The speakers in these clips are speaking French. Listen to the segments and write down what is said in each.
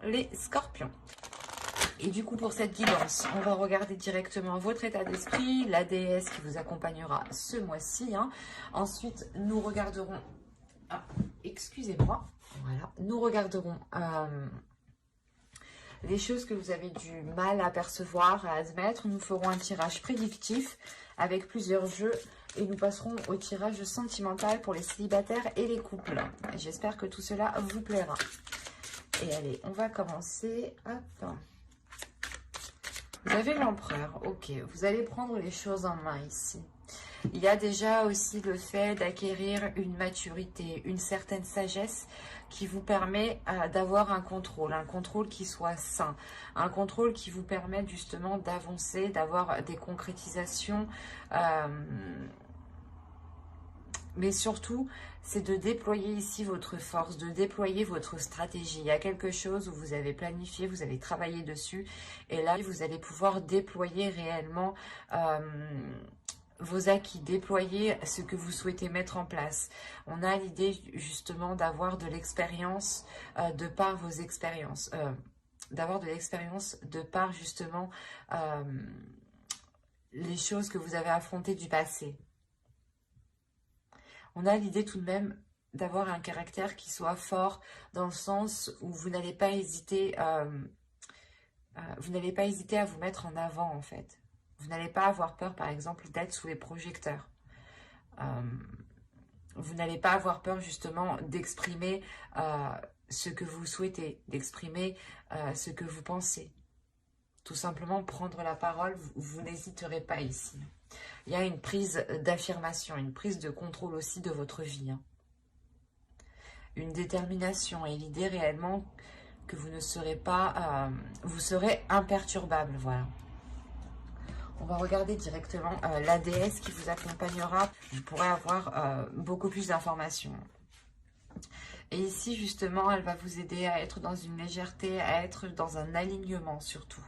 les scorpions. Et du coup, pour cette guidance, on va regarder directement votre état d'esprit, la déesse qui vous accompagnera ce mois-ci. Ensuite, nous regarderons... Ah, excusez-moi. Voilà. Nous regarderons les choses que vous avez du mal à percevoir, à admettre. Nous ferons un tirage prédictif avec plusieurs jeux. Et nous passerons au tirage sentimental pour les célibataires et les couples. J'espère que tout cela vous plaira. Et allez, on va commencer. Hop. Vous avez l'empereur, ok. Vous allez prendre les choses en main ici. Il y a déjà aussi le fait d'acquérir une maturité, une certaine sagesse qui vous permet d'avoir un contrôle qui soit sain, un contrôle qui vous permet justement d'avancer, d'avoir des concrétisations, mais surtout, c'est de déployer ici votre force, de déployer votre stratégie. Il y a quelque chose où vous avez planifié, vous avez travaillé dessus. Et là, vous allez pouvoir déployer réellement vos acquis, déployer ce que vous souhaitez mettre en place. On a l'idée justement d'avoir de l'expérience de par vos expériences. D'avoir de l'expérience de par justement les choses que vous avez affrontées du passé. On a l'idée tout de même d'avoir un caractère qui soit fort dans le sens où vous n'allez pas hésiter, à vous mettre en avant en fait. Vous n'allez pas avoir peur par exemple d'être sous les projecteurs. Vous n'allez pas avoir peur justement d'exprimer ce que vous souhaitez, d'exprimer ce que vous pensez. Tout simplement prendre la parole, vous n'hésiterez pas ici. Il y a une prise d'affirmation, une prise de contrôle aussi de votre vie. Une détermination et l'idée réellement que vous ne serez pas... vous serez imperturbable, voilà. On va regarder directement la déesse qui vous accompagnera. Vous pourrez avoir beaucoup plus d'informations. Et ici, justement, elle va vous aider à être dans une légèreté, à être dans un alignement surtout.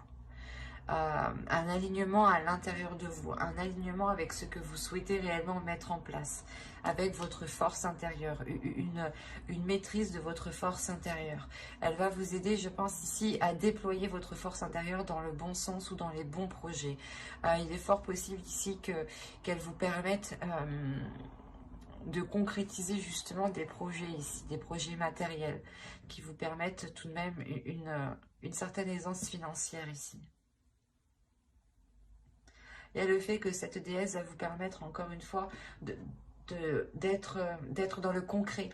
Un alignement à l'intérieur de vous, un alignement avec ce que vous souhaitez réellement mettre en place, avec votre force intérieure, une maîtrise de votre force intérieure. Elle va vous aider, je pense ici, à déployer votre force intérieure dans le bon sens ou dans les bons projets. Il est fort possible ici qu'elle vous permette de concrétiser justement des projets ici, des projets matériels, qui vous permettent tout de même une certaine aisance financière ici. Il y a le fait que cette déesse va vous permettre, encore une fois, d'être dans le concret.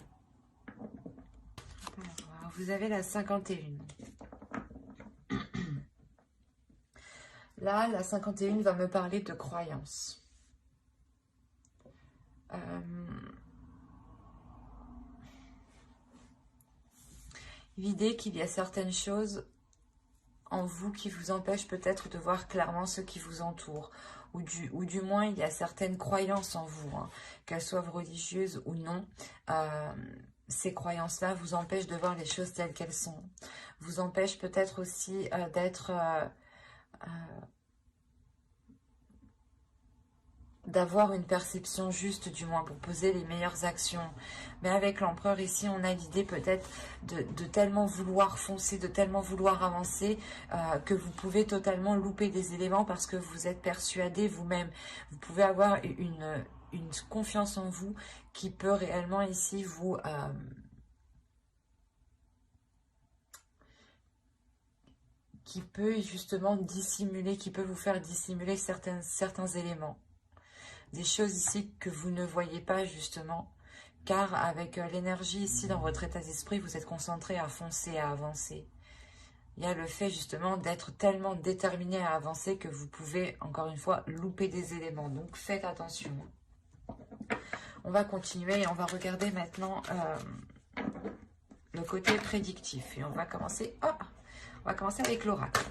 Alors, vous avez la 51. Là, la 51 va me parler de croyance. L'idée qu'il y a certaines choses en vous qui vous empêche peut-être de voir clairement ce qui vous entoure. Ou du moins, il y a certaines croyances en vous, qu'elles soient religieuses ou non. Ces croyances-là vous empêchent de voir les choses telles qu'elles sont. Vous empêchent peut-être aussi d'avoir une perception juste, du moins, pour poser les meilleures actions. Mais avec l'empereur, ici, on a l'idée peut-être de tellement vouloir foncer, de tellement vouloir avancer, que vous pouvez totalement louper des éléments parce que vous êtes persuadé vous-même. Vous pouvez avoir une confiance en vous qui peut réellement ici vous... qui peut justement dissimuler, qui peut vous faire dissimuler certains éléments. Des choses ici que vous ne voyez pas justement, car avec l'énergie ici dans votre état d'esprit, vous êtes concentré à foncer, à avancer. Il y a le fait justement d'être tellement déterminé à avancer que vous pouvez, encore une fois, louper des éléments. Donc faites attention. On va continuer et on va regarder maintenant le côté prédictif. Et on va commencer, avec l'oracle.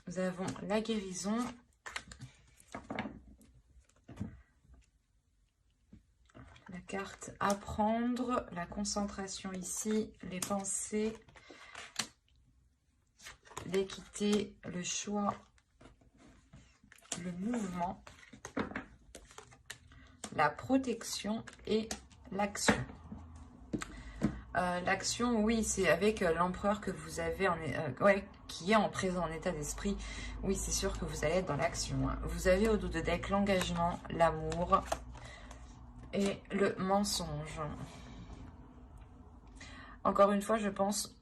Nous avons la guérison. La carte apprendre, la concentration ici, les pensées, l'équité, le choix, le mouvement, la protection et l'action. L'action, oui, c'est avec l'empereur que vous avez, ouais, qui est en présent en état d'esprit. Oui, c'est sûr que vous allez être dans l'action, hein. Vous avez au dos de deck l'engagement, l'amour et le mensonge. Encore une fois, je pense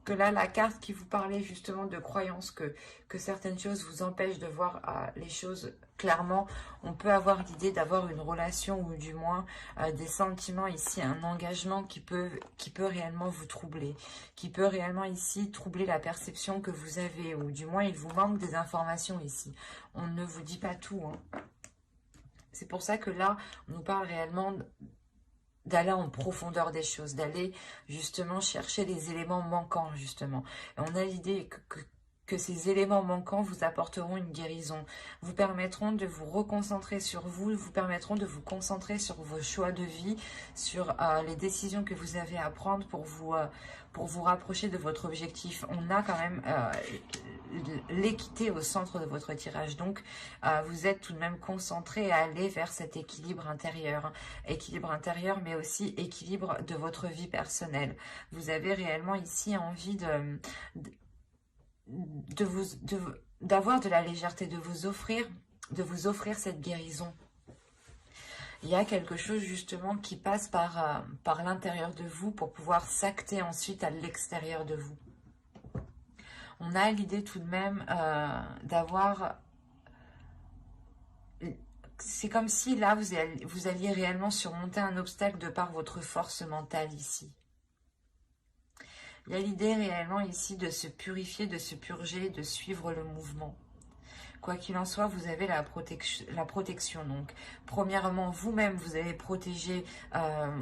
que là, la carte qui vous parlait justement de croyance, que certaines choses vous empêchent de voir les choses clairement, on peut avoir l'idée d'avoir une relation ou du moins des sentiments ici, un engagement qui peut réellement vous troubler, qui peut réellement ici troubler la perception que vous avez, ou du moins il vous manque des informations ici. On ne vous dit pas tout, hein. C'est pour ça que là, on nous parle réellement d'aller en profondeur des choses, d'aller justement chercher les éléments manquants, justement. Et on a l'idée que ces éléments manquants vous apporteront une guérison, vous permettront de vous reconcentrer sur vous, vous permettront de vous concentrer sur vos choix de vie, sur les décisions que vous avez à prendre pour vous rapprocher de votre objectif. On a quand même l'équité au centre de votre tirage, donc vous êtes tout de même concentré à aller vers cet équilibre intérieur, mais aussi équilibre de votre vie personnelle. Vous avez réellement ici envie d'avoir de la légèreté, de vous offrir cette guérison. Il y a quelque chose justement qui passe par l'intérieur de vous pour pouvoir s'acter ensuite à l'extérieur de vous. On a l'idée tout de même d'avoir... C'est comme si là, vous alliez réellement surmonter un obstacle de par votre force mentale ici. Il y a l'idée réellement ici de se purifier, de se purger, de suivre le mouvement. Quoi qu'il en soit, vous avez la protection. Donc, premièrement, vous-même, vous allez protéger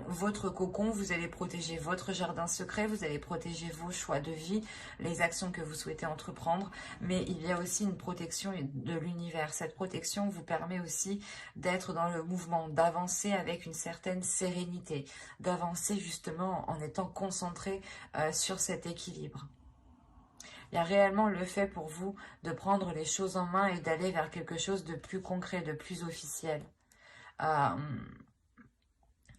votre cocon, vous allez protéger votre jardin secret, vous allez protéger vos choix de vie, les actions que vous souhaitez entreprendre. Mais il y a aussi une protection de l'univers. Cette protection vous permet aussi d'être dans le mouvement, d'avancer avec une certaine sérénité, d'avancer justement en étant concentré sur cet équilibre. Il y a réellement le fait pour vous de prendre les choses en main et d'aller vers quelque chose de plus concret, de plus officiel.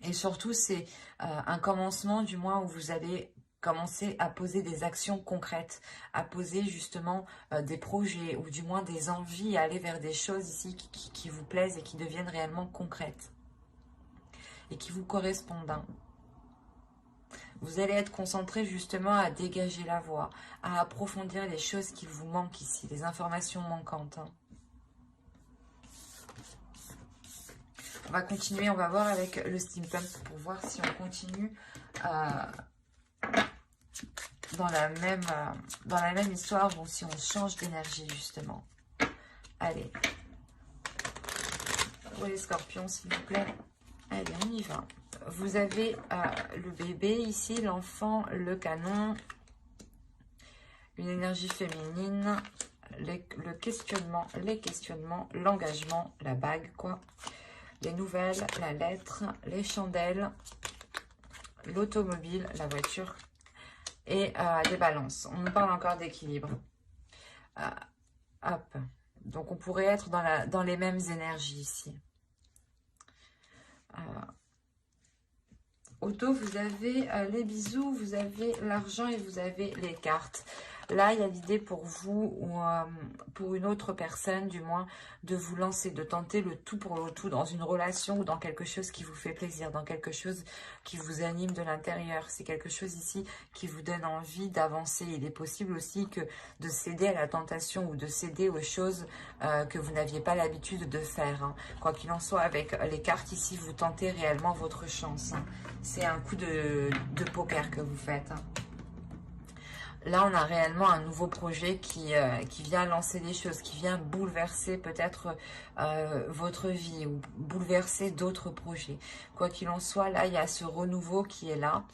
Et surtout, c'est un commencement du moins où vous allez commencer à poser des actions concrètes, à poser justement des projets ou du moins des envies, à aller vers des choses ici qui vous plaisent et qui deviennent réellement concrètes et qui vous correspondent, hein. Vous allez être concentré justement à dégager la voie, à approfondir les choses qui vous manquent ici, les informations manquantes, hein. On va continuer, on va voir avec le steampunk pour voir si on continue dans la même histoire ou si on change d'énergie justement. Allez. Pour les scorpions, s'il vous plaît. Allez, on y va. Vous avez le bébé ici, l'enfant, le canon, une énergie féminine, le questionnement, les questionnements, l'engagement, la bague, quoi. Les nouvelles, la lettre, les chandelles, l'automobile, la voiture et les balances. On nous parle encore d'équilibre. Hop. Donc, on pourrait être dans les mêmes énergies ici. Auto, vous avez les bisous, vous avez l'argent et vous avez les cartes. Là, il y a l'idée pour vous ou pour une autre personne, du moins, de vous lancer, de tenter le tout pour le tout dans une relation ou dans quelque chose qui vous fait plaisir, dans quelque chose qui vous anime de l'intérieur. C'est quelque chose ici qui vous donne envie d'avancer. Il est possible aussi que de céder à la tentation ou de céder aux choses que vous n'aviez pas l'habitude de faire, hein. Quoi qu'il en soit, avec les cartes ici, vous tentez réellement votre chance, hein. C'est un coup de poker que vous faites, hein. Là, on a réellement un nouveau projet qui vient lancer des choses, qui vient bouleverser peut-être votre vie ou bouleverser d'autres projets. Quoi qu'il en soit, là, il y a ce renouveau qui est là.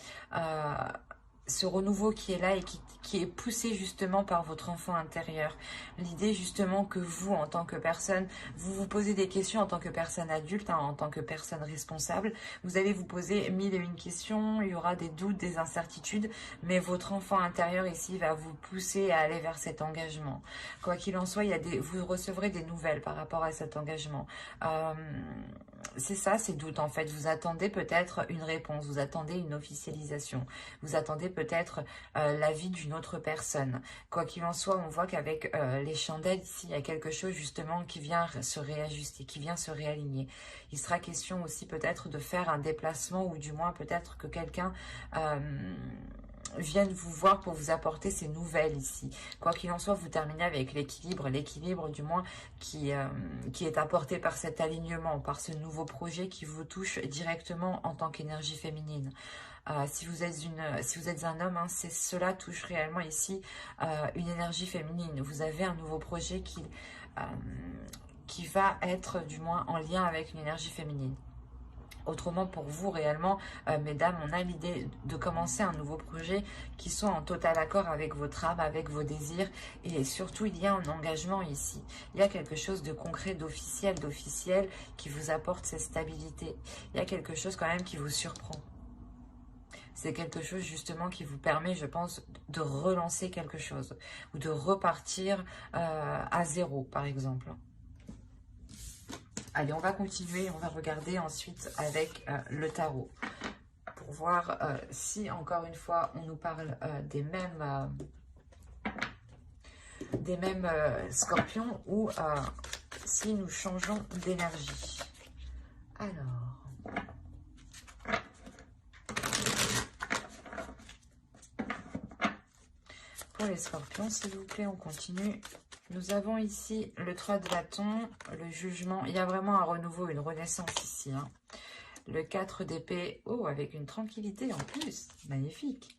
Et qui est poussé justement par votre enfant intérieur. L'idée justement que vous, en tant que personne, vous vous posez des questions en tant que personne adulte, hein, en tant que personne responsable. Vous allez vous poser 1001 questions, il y aura des doutes, des incertitudes, mais votre enfant intérieur ici va vous pousser à aller vers cet engagement. Quoi qu'il en soit, vous recevrez des nouvelles par rapport à cet engagement. c'est ça, ces doutes en fait. Vous attendez peut-être une réponse, vous attendez une officialisation, vous attendez peut-être l'avis d'une autre personne. Quoi qu'il en soit, on voit qu'avec les chandelles ici, il y a quelque chose justement qui vient se réajuster, qui vient se réaligner. Il sera question aussi peut-être de faire un déplacement ou du moins peut-être que quelqu'un viennent vous voir pour vous apporter ces nouvelles ici. Quoi qu'il en soit, vous terminez avec l'équilibre du moins qui est apporté par cet alignement, par ce nouveau projet qui vous touche directement en tant qu'énergie féminine. Si vous êtes un homme, hein, cela touche réellement ici une énergie féminine. Vous avez un nouveau projet qui va être du moins en lien avec une énergie féminine. Autrement, pour vous, réellement, mesdames, on a l'idée de commencer un nouveau projet qui soit en total accord avec votre âme, avec vos désirs. Et surtout, il y a un engagement ici. Il y a quelque chose de concret, d'officiel, qui vous apporte cette stabilité. Il y a quelque chose quand même qui vous surprend. C'est quelque chose justement qui vous permet, je pense, de relancer quelque chose. Ou de repartir à zéro, par exemple. Allez, on va continuer, on va regarder ensuite avec le tarot pour voir si, encore une fois, on nous parle des mêmes scorpions ou si nous changeons d'énergie. Alors, pour les scorpions, s'il vous plaît, on continue. Nous avons ici le 3 de bâton, le jugement. Il y a vraiment un renouveau, une renaissance ici. Hein. Le 4 d'épée, oh, avec une tranquillité en plus. Magnifique.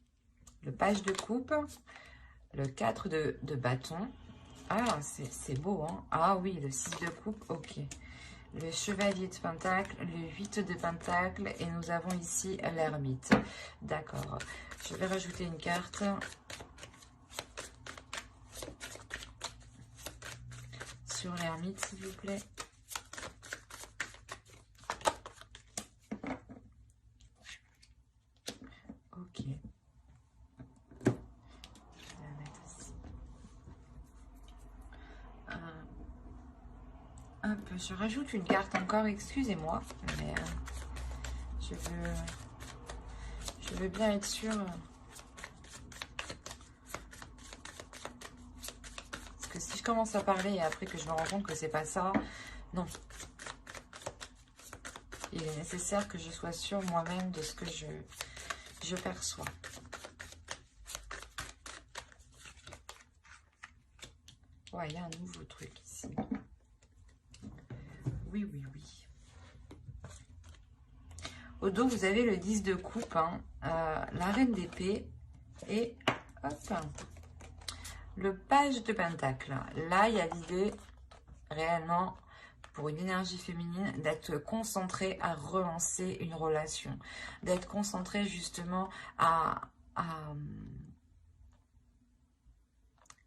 Le page de coupe, le 4 de bâton. Ah, c'est beau, hein. Ah oui, le 6 de coupe, ok. Le chevalier de pentacle, le 8 de pentacle. Et nous avons ici l'ermite. D'accord. Je vais rajouter une carte. Sur l'ermite, s'il vous plaît. Ok. Je vais la mettre ici. Hop, je rajoute une carte encore, excusez-moi, mais je veux bien être sûre. Que si je commence à parler et après que je me rends compte que c'est pas ça, non. Il est nécessaire que je sois sûre moi-même de ce que je perçois. Ouais, il y a un nouveau truc ici. Oui, oui, oui. Au dos, vous avez le 10 de coupe, hein, la reine d'épée et hop, le page de pentacle. Là, il y a l'idée réellement pour une énergie féminine d'être concentré à relancer une relation, d'être concentré justement à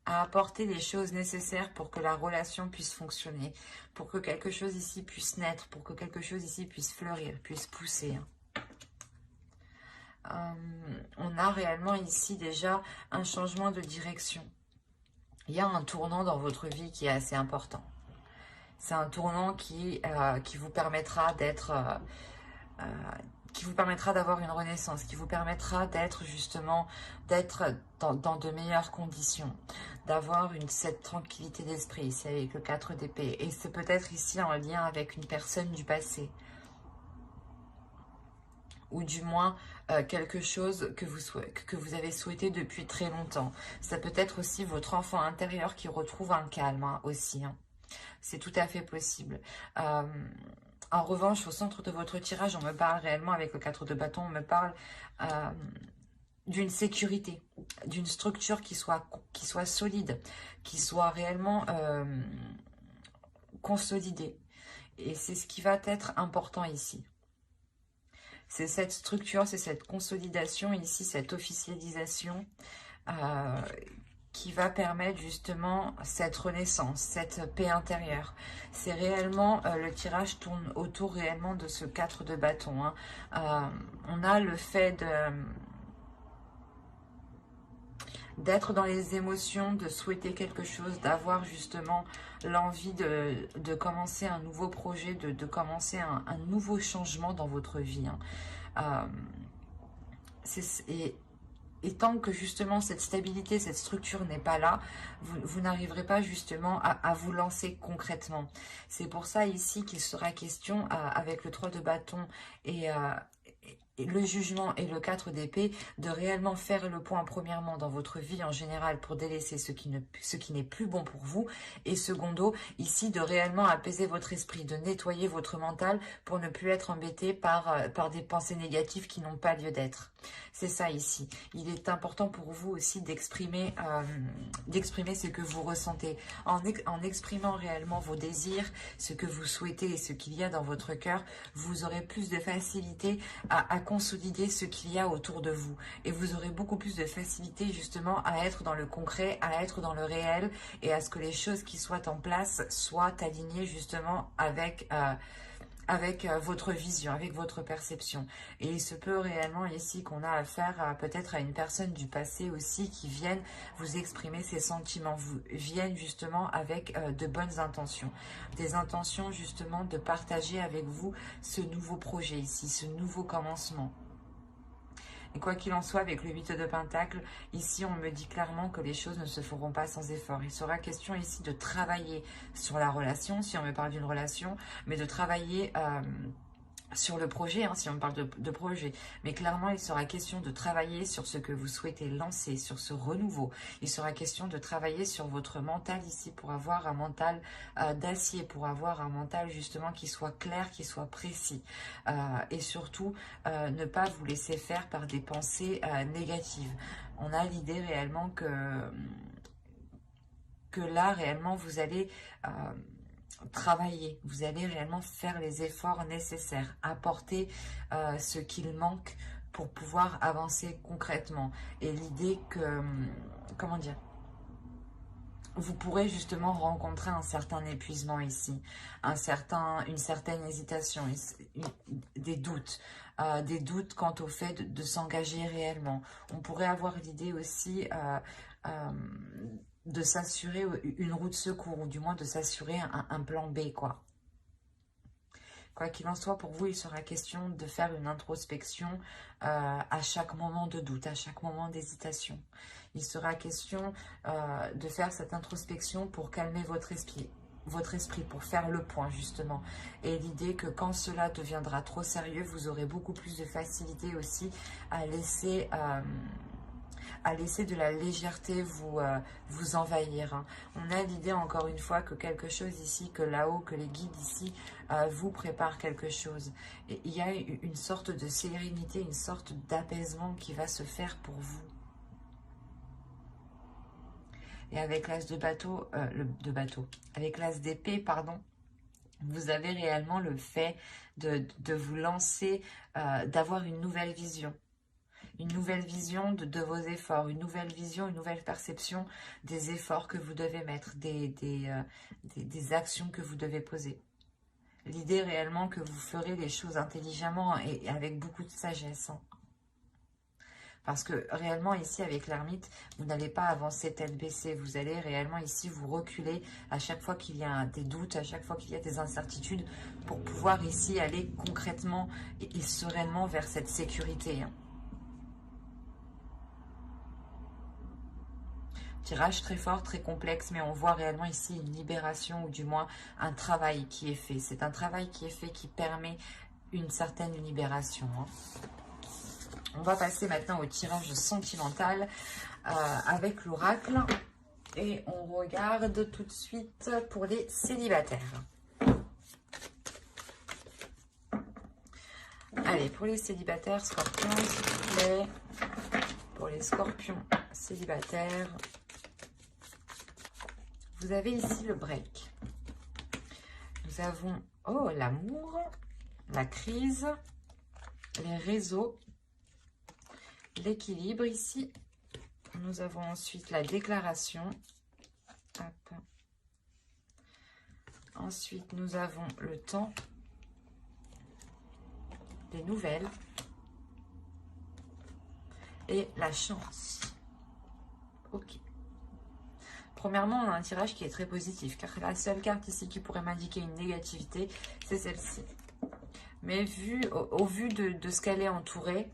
apporter les choses nécessaires pour que la relation puisse fonctionner, pour que quelque chose ici puisse naître, pour que quelque chose ici puisse fleurir, puisse pousser. On a réellement ici déjà un changement de direction. Il y a un tournant dans votre vie qui est assez important. C'est un tournant qui vous permettra d'être... qui vous permettra d'avoir une renaissance, qui vous permettra d'être justement, dans de meilleures conditions, d'avoir cette tranquillité d'esprit ici avec le 4 d'épée. Et c'est peut-être ici en lien avec une personne du passé. Ou du moins quelque chose que vous avez souhaité depuis très longtemps. Ça peut être aussi votre enfant intérieur qui retrouve un calme hein, aussi. Hein. C'est tout à fait possible. En revanche, au centre de votre tirage, on me parle réellement, avec le 4 de bâton, on me parle d'une sécurité, d'une structure qui soit solide, qui soit réellement consolidée. Et c'est ce qui va être important ici. C'est cette structure, c'est cette consolidation ici, cette officialisation qui va permettre justement cette renaissance, cette paix intérieure. C'est réellement, le tirage tourne autour réellement de ce 4 de bâton. Hein. On a le fait d'être dans les émotions, de souhaiter quelque chose, d'avoir justement l'envie de commencer un nouveau projet, de commencer un nouveau changement dans votre vie. Hein. Et tant que justement cette stabilité, cette structure n'est pas là, vous n'arriverez pas justement à vous lancer concrètement. C'est pour ça ici qu'il sera question avec le 3 de bâton et le jugement et le 4 d'épée, de réellement faire le point premièrement dans votre vie en général pour délaisser ce qui n'est plus bon pour vous. Et secondo, ici de réellement apaiser votre esprit, de nettoyer votre mental pour ne plus être embêté par des pensées négatives qui n'ont pas lieu d'être. C'est ça ici. Il est important pour vous aussi d'exprimer ce que vous ressentez. En exprimant réellement vos désirs, ce que vous souhaitez et ce qu'il y a dans votre cœur, vous aurez plus de facilité à consolider ce qu'il y a autour de vous. Et vous aurez beaucoup plus de facilité justement à être dans le concret, à être dans le réel et à ce que les choses qui soient en place soient alignées justement avec votre vision, avec votre perception. Et il se peut réellement ici qu'on a affaire peut-être à une personne du passé aussi qui vienne vous exprimer ses sentiments, viennent justement avec de bonnes intentions. Des intentions justement de partager avec vous ce nouveau projet ici, ce nouveau commencement. Et quoi qu'il en soit, avec le 8 de Pentacle, ici on me dit clairement que les choses ne se feront pas sans effort. Il sera question ici de travailler sur la relation, si on me parle d'une relation, mais de travailler sur le projet, hein, si on parle de projet. Mais clairement, il sera question de travailler sur ce que vous souhaitez lancer, sur ce renouveau. Il sera question de travailler sur votre mental ici pour avoir un mental d'acier, pour avoir un mental justement qui soit clair, qui soit précis. Et surtout, ne pas vous laisser faire par des pensées négatives. On a l'idée réellement que là, réellement, vous allez travailler, vous allez réellement faire les efforts nécessaires, apporter ce qu'il manque pour pouvoir avancer concrètement. Et l'idée que, comment dire, vous pourrez justement rencontrer un certain épuisement ici, une certaine hésitation, des doutes quant au fait de s'engager réellement. On pourrait avoir l'idée aussi de s'assurer une roue de secours, ou du moins de s'assurer un plan B, quoi. Quoi qu'il en soit, pour vous, il sera question de faire une introspection à chaque moment de doute, à chaque moment d'hésitation. Il sera question de faire cette introspection pour calmer votre esprit, pour faire le point justement. Et l'idée que quand cela deviendra trop sérieux, vous aurez beaucoup plus de facilité aussi à laisser de la légèreté vous envahir. Hein. On a l'idée encore une fois que quelque chose ici, que là-haut, que les guides ici vous préparent quelque chose. Et il y a une sorte de sérénité, une sorte d'apaisement qui va se faire pour vous. Et avec l'as avec l'as d'épée, pardon, vous avez réellement le fait de vous lancer, d'avoir une nouvelle vision. Une nouvelle vision de vos efforts, une nouvelle vision, une nouvelle perception des efforts que vous devez mettre, des actions que vous devez poser. L'idée réellement que vous ferez les choses intelligemment et avec beaucoup de sagesse. Hein. Parce que réellement ici avec l'ermite, vous n'allez pas avancer tête baissée. Vous allez réellement ici vous reculer à chaque fois qu'il y a des doutes, à chaque fois qu'il y a des incertitudes pour pouvoir ici aller concrètement et sereinement vers cette sécurité. Hein. Tirage très fort, très complexe, mais on voit réellement ici une libération ou du moins un travail qui est fait. C'est un travail qui est fait qui permet une certaine libération. Hein. On va passer maintenant au tirage sentimental avec l'oracle et on regarde tout de suite pour les célibataires. Allez, pour les célibataires, scorpions, s'il vous plaît. Pour les scorpions célibataires, vous avez ici le break. Nous avons, l'amour, la crise, les réseaux, l'équilibre ici. Nous avons ensuite la déclaration. Hop. Ensuite, nous avons le temps, les nouvelles et la chance. Ok. Premièrement, on a un tirage qui est très positif, car la seule carte ici qui pourrait m'indiquer une négativité, c'est celle-ci. Mais au vu de ce qu'elle est entourée,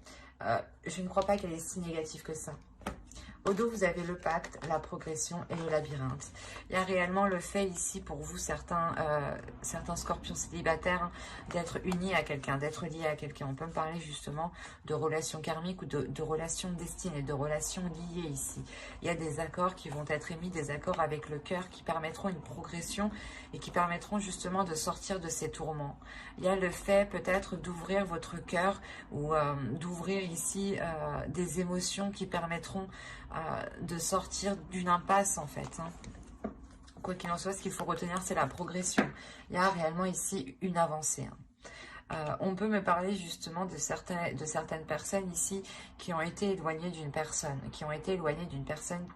je ne crois pas qu'elle est si négative que ça. Au dos, vous avez le pacte, la progression et le labyrinthe. Il y a réellement le fait ici pour vous, certains scorpions célibataires, hein, d'être unis à quelqu'un, d'être liés à quelqu'un. On peut me parler justement de relations karmiques ou de relations destinées, de relations liées ici. Il y a des accords qui vont être émis, des accords avec le cœur qui permettront une progression et qui permettront justement de sortir de ces tourments. Il y a le fait peut-être d'ouvrir votre cœur ou d'ouvrir ici des émotions qui permettront de sortir d'une impasse en fait. Hein. Quoi qu'il en soit, ce qu'il faut retenir, c'est la progression. Il y a réellement ici une avancée. Hein. On peut me parler justement de certaines personnes ici qui ont été éloignées d'une personne,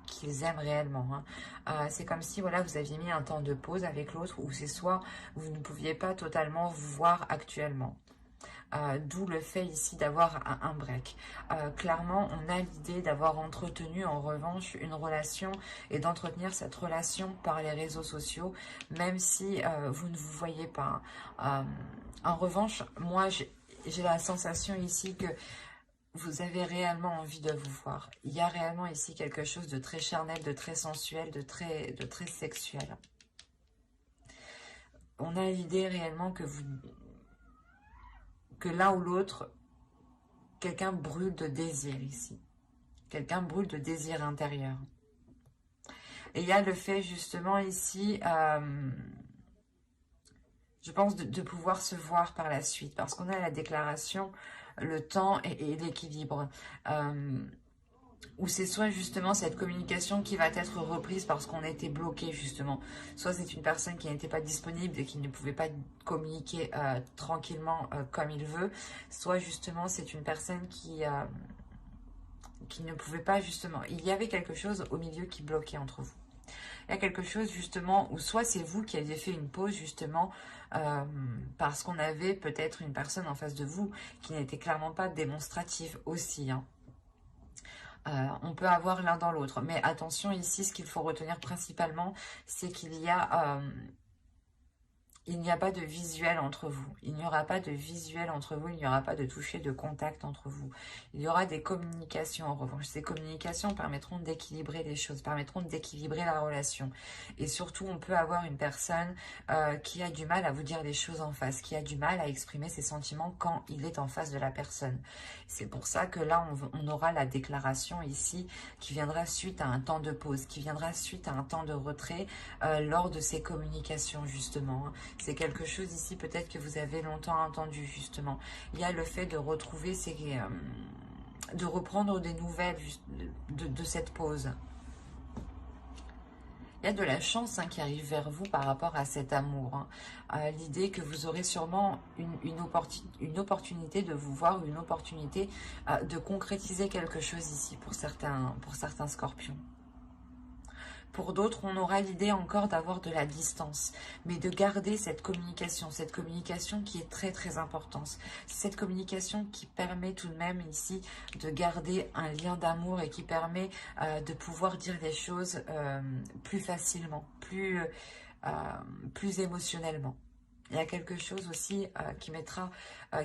qu'ils aiment réellement. Hein. C'est comme si voilà, vous aviez mis un temps de pause avec l'autre, ou c'est soit vous ne pouviez pas totalement vous voir actuellement. D'où le fait ici d'avoir un break. Clairement, on a l'idée d'avoir entretenu en revanche une relation et d'entretenir cette relation par les réseaux sociaux, même si vous ne vous voyez pas. En revanche, moi, j'ai la sensation ici que vous avez réellement envie de vous voir. Il y a réellement ici quelque chose de très charnel, de très sensuel, de très sexuel. On a l'idée réellement que l'un ou l'autre, quelqu'un brûle de désir ici. Quelqu'un brûle de désir intérieur. Et il y a le fait justement ici, je pense, de pouvoir se voir par la suite. Parce qu'on a la déclaration, le temps et l'équilibre. Où c'est soit justement cette communication qui va être reprise parce qu'on a été bloqué justement. Soit c'est une personne qui n'était pas disponible et qui ne pouvait pas communiquer tranquillement comme il veut. Soit justement c'est une personne qui ne pouvait pas justement. Il y avait quelque chose au milieu qui bloquait entre vous. Il y a quelque chose justement où soit c'est vous qui aviez fait une pause justement parce qu'on avait peut-être une personne en face de vous qui n'était clairement pas démonstrative aussi. Hein. On peut avoir l'un dans l'autre. Mais attention ici, ce qu'il faut retenir principalement, c'est qu'il y a... il n'y a pas de visuel entre vous. Il n'y aura pas de visuel entre vous. Il n'y aura pas de toucher, de contact entre vous. Il y aura des communications en revanche. Ces communications permettront d'équilibrer les choses, permettront d'équilibrer la relation. Et surtout, on peut avoir une personne qui a du mal à vous dire les choses en face, qui a du mal à exprimer ses sentiments quand il est en face de la personne. C'est pour ça que là, on aura la déclaration ici qui viendra suite à un temps de pause, qui viendra suite à un temps de retrait lors de ces communications justement. C'est quelque chose ici peut-être que vous avez longtemps entendu justement. Il y a le fait de retrouver, de reprendre des nouvelles de cette pause. Il y a de la chance qui arrive vers vous par rapport à cet amour. Hein. L'idée que vous aurez sûrement une opportunité de vous voir, une opportunité de concrétiser quelque chose ici pour certains scorpions. Pour d'autres, on aura l'idée encore d'avoir de la distance, mais de garder cette communication qui est très très importante. C'est cette communication qui permet tout de même ici de garder un lien d'amour et qui permet de pouvoir dire les choses plus facilement, plus émotionnellement. Il y a quelque chose aussi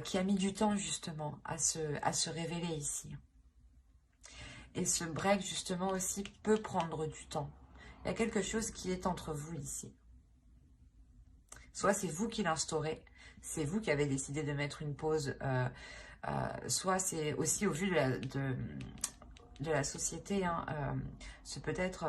qui a mis du temps justement à se révéler ici. Et ce break justement aussi peut prendre du temps. Il y a quelque chose qui est entre vous ici. Soit c'est vous qui l'instaurez, c'est vous qui avez décidé de mettre une pause, soit c'est aussi au vu de la société, hein, c'est peut-être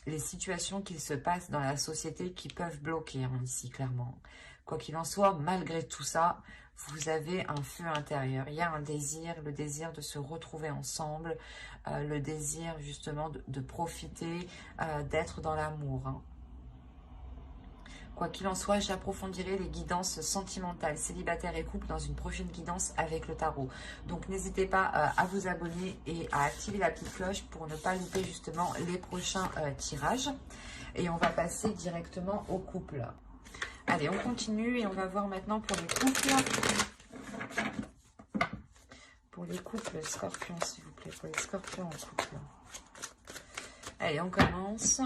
les situations qui se passent dans la société qui peuvent bloquer hein, ici clairement. Quoi qu'il en soit, malgré tout ça, vous avez un feu intérieur. Il y a un désir, le désir de se retrouver ensemble, le désir justement de profiter, d'être dans l'amour. Hein. Quoi qu'il en soit, j'approfondirai les guidances sentimentales, célibataires et couples dans une prochaine guidance avec le tarot. Donc n'hésitez pas à vous abonner et à activer la petite cloche pour ne pas louper justement les prochains tirages. Et on va passer directement au couple. Allez, on continue et on va voir maintenant pour les couples. Pour les couples scorpions, s'il vous plaît. plaît, pour les scorpions en couple. Allez, on commence.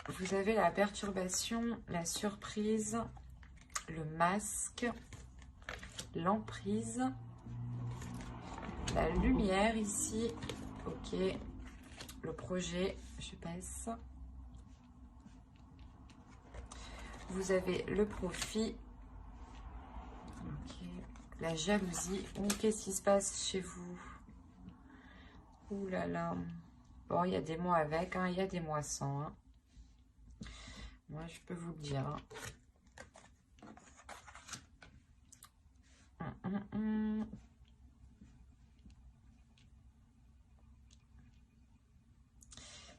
Vous avez la perturbation, la surprise, le masque, l'emprise, la lumière ici. Ok. Le projet, je passe. Vous avez le profit. Ok. La jalousie. Qu'est-ce qui se passe chez vous? Ouh là là. Bon, il y a des mois avec, hein, il y a des mois sans. Hein. Moi, je peux vous le dire. Hein.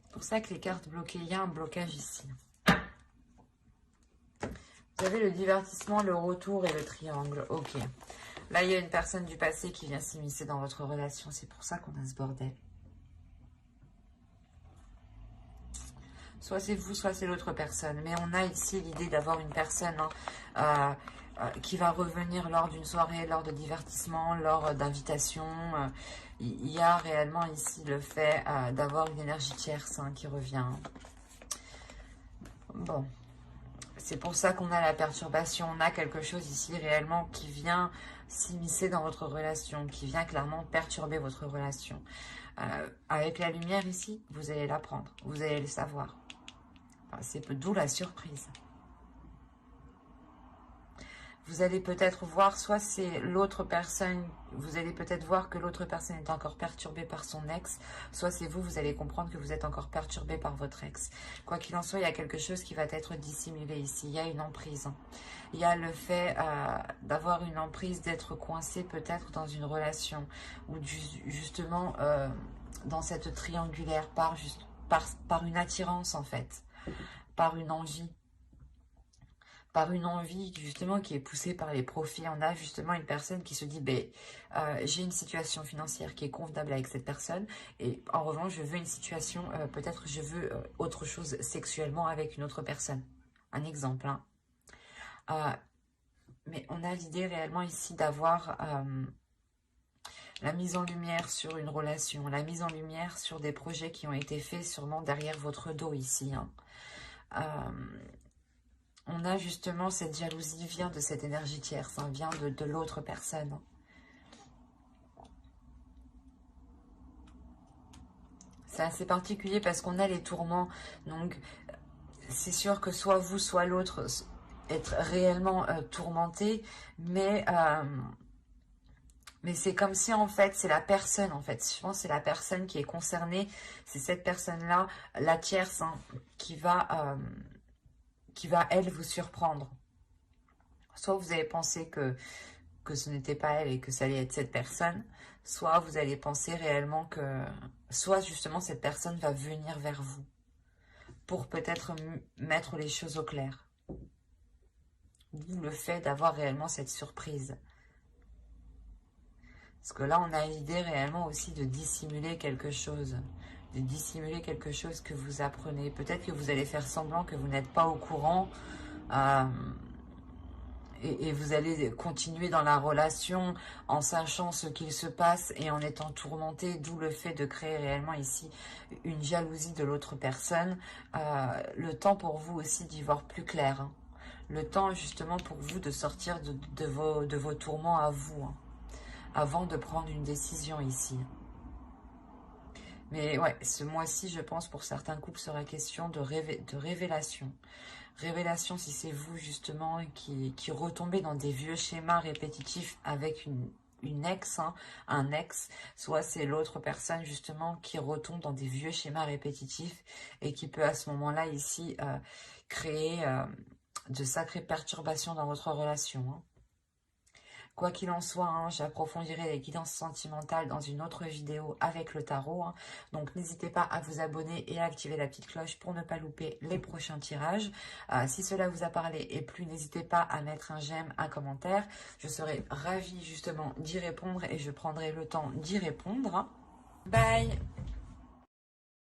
C'est pour ça que les cartes bloquées, il y a un blocage ici. Vous avez le divertissement, le retour et le triangle. Ok. Là, il y a une personne du passé qui vient s'immiscer dans votre relation. C'est pour ça qu'on a ce bordel. Soit c'est vous, soit c'est l'autre personne. Mais on a ici l'idée d'avoir une personne qui va revenir lors d'une soirée, lors de divertissement, lors d'invitation. Il y a réellement ici le fait d'avoir une énergie tierce qui revient. Bon. C'est pour ça qu'on a la perturbation. On a quelque chose ici réellement qui vient s'immiscer dans votre relation, qui vient clairement perturber votre relation. Avec la lumière ici, vous allez l'apprendre, vous allez le savoir. Enfin, c'est d'où la surprise. Vous allez peut-être voir, soit c'est l'autre personne, vous allez peut-être voir que l'autre personne est encore perturbée par son ex, soit c'est vous, vous allez comprendre que vous êtes encore perturbé par votre ex. Quoi qu'il en soit, il y a quelque chose qui va être dissimulé ici, il y a une emprise. Il y a le fait d'avoir une emprise, d'être coincé peut-être dans une relation, ou justement dans cette triangulaire, par une attirance en fait, par une envie. Par une envie justement qui est poussée par les profits. On a justement une personne qui se dit j'ai une situation financière qui est convenable avec cette personne et en revanche je veux une situation, peut-être je veux autre chose sexuellement avec une autre personne. Un exemple. Mais on a l'idée réellement ici d'avoir la mise en lumière sur une relation, la mise en lumière sur des projets qui ont été faits sûrement derrière votre dos ici. On a justement cette jalousie vient de cette énergie tierce, vient de l'autre personne. C'est assez particulier parce qu'on a les tourments. Donc, c'est sûr que soit vous, soit l'autre être réellement tourmenté. Mais c'est comme si, en fait, c'est la personne, en fait. Je pense que c'est la personne qui est concernée. C'est cette personne-là, la tierce, qui va, elle, vous surprendre. Soit vous avez pensé que ce n'était pas elle et que ça allait être cette personne, soit vous allez penser réellement que, soit justement cette personne va venir vers vous pour peut-être mettre les choses au clair. D'où le fait d'avoir réellement cette surprise. Parce que là, on a l'idée réellement aussi de dissimuler quelque chose. De dissimuler quelque chose que vous apprenez. Peut-être que vous allez faire semblant que vous n'êtes pas au courant. Et vous allez continuer dans la relation en sachant ce qu'il se passe et en étant tourmenté, d'où le fait de créer réellement ici une jalousie de l'autre personne. Le temps pour vous aussi d'y voir plus clair. Le temps justement pour vous de sortir de vos tourments à vous, avant de prendre une décision ici. Mais ouais, ce mois-ci, je pense, pour certains couples, sera question de révélation. Révélation si c'est vous, justement, qui retombez dans des vieux schémas répétitifs avec une ex, un ex, soit c'est l'autre personne, justement, qui retombe dans des vieux schémas répétitifs et qui peut, à ce moment-là, ici, créer de sacrées perturbations dans votre relation, Quoi qu'il en soit, j'approfondirai les guidances sentimentales dans une autre vidéo avec le tarot. Donc n'hésitez pas à vous abonner et à activer la petite cloche pour ne pas louper les prochains tirages. Si cela vous a parlé et plu, n'hésitez pas à mettre un j'aime, un commentaire. Je serai ravie justement d'y répondre et je prendrai le temps d'y répondre. Bye!